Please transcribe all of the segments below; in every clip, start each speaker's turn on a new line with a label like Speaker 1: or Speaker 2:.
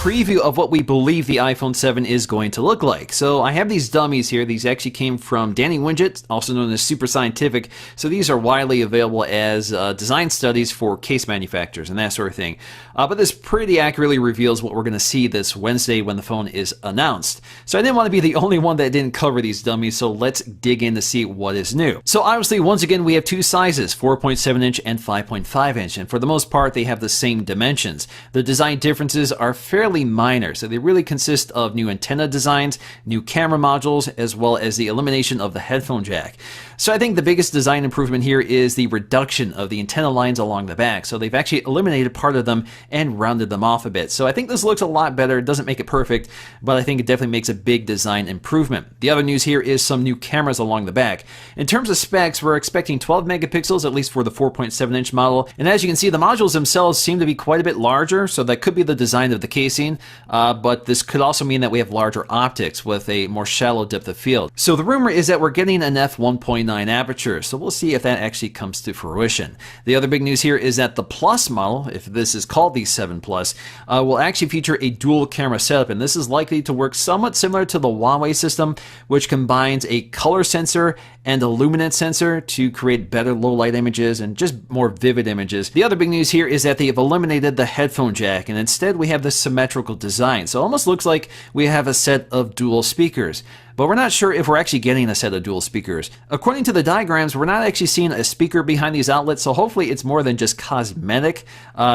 Speaker 1: preview of what we believe the iPhone 7 is going to look like. So I have these dummies here. These actually came from Danny Winget, also known as Super Scientific. So these are widely available as design studies for case manufacturers and that sort of thing. But this pretty accurately reveals what we're going to see this Wednesday when the phone is announced. So I didn't want to be the only one that didn't cover these dummies, so let's dig in to see what is new. So obviously, once again, we have two sizes, 4.7 inch and 5.5 inch, and for the most part, they have the same dimensions. The design differences are fairly minor, so they really consist of new antenna designs, new camera modules, as well as the elimination of the headphone jack. So I think the biggest design improvement here is the reduction of the antenna lines along the back. So they've actually eliminated part of them and rounded them off a bit. So I think this looks a lot better. It doesn't make it perfect, but I think it definitely makes a big design improvement. The other news here is some new cameras along the back. In terms of specs, we're expecting 12 megapixels, at least for the 4.7 inch model. And as you can see, the modules themselves seem to be quite a bit larger, so that could be the design of the casing, but this could also mean that we have larger optics with a more shallow depth of field. So the rumor is that we're getting an f1.9 aperture, so we'll see if that actually comes to fruition. The other big news here is that the Plus model, if this is called the 7 Plus, will actually feature a dual camera setup, and this is likely to work somewhat similar to the Huawei system, which combines a color sensor and a luminance sensor to create better low light images and just more vivid images. The other big news here is that they have eliminated the headphone jack, and instead we have this symmetrical design, so it almost looks like we have a set of dual speakers. But we're not sure if we're actually getting a set of dual speakers. According to the diagrams, we're not actually seeing a speaker behind these outlets, so hopefully it's more than just cosmetic,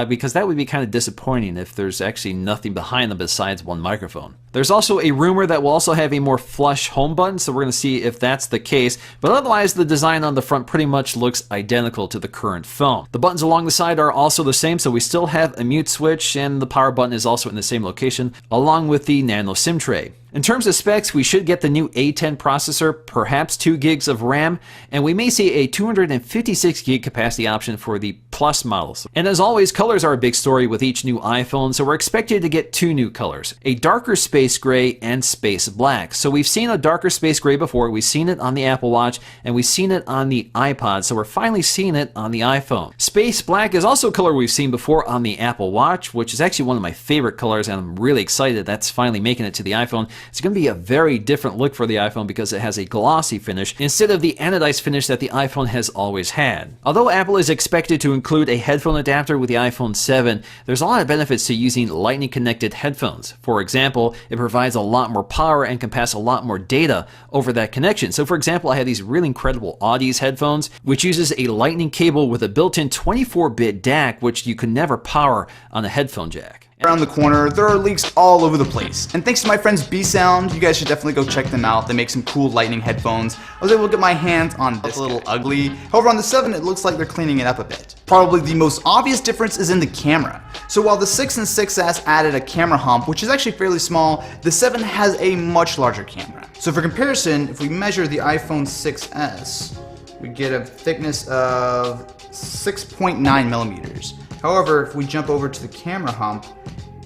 Speaker 1: because that would be kind of disappointing if there's actually nothing behind them besides one microphone. There's also a rumor that we'll also have a more flush home button, so we're going to see if that's the case, but otherwise the design on the front pretty much looks identical to the current phone. The buttons along the side are also the same, so we still have a mute switch, and the power button is also in the same location, along with the nano SIM tray. In terms of specs, we should get the new A10 processor, perhaps 2 gigs of RAM, and we may see a 256 gig capacity option for the Plus models. And as always, colors are a big story with each new iPhone, so we're expected to get 2 new colors, a darker space gray and space black. So we've seen a darker space gray before, we've seen it on the Apple Watch, and we've seen it on the iPod, so we're finally seeing it on the iPhone. Space black is also a color we've seen before on the Apple Watch, which is actually one of my favorite colors, and I'm really excited that's finally making it to the iPhone. It's going to be a very different look for the iPhone because it has a glossy finish instead of the anodized finish that the iPhone has always had. Although Apple is expected to include a headphone adapter with the iPhone 7, there's a lot of benefits to using lightning connected headphones. For example, it provides a lot more power and can pass a lot more data over that connection. So for example, I have these really incredible Audis headphones, which uses a lightning cable with a built-in 24-bit DAC, which you can never power on a headphone jack.
Speaker 2: Around the corner, there are leaks all over the place. And thanks to my friends B-Sound, you guys should definitely go check them out. They make some cool lightning headphones. I was able to get my hands on this. A little ugly. However, on the 7, it looks like they're cleaning it up a bit. Probably the most obvious difference is in the camera. So while the 6 and 6S added a camera hump, which is actually fairly small, the 7 has a much larger camera. So for comparison, if we measure the iPhone 6S, we get a thickness of 6.9 millimeters. However, if we jump over to the camera hump,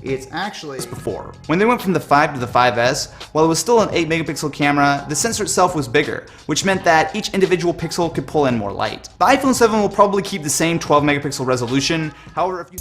Speaker 2: it's actually before. When they went from the 5 to the 5S, while it was still an 8 megapixel camera, the sensor itself was bigger, which meant that each individual pixel could pull in more light. The iPhone 7 will probably keep the same 12 megapixel resolution. However, if you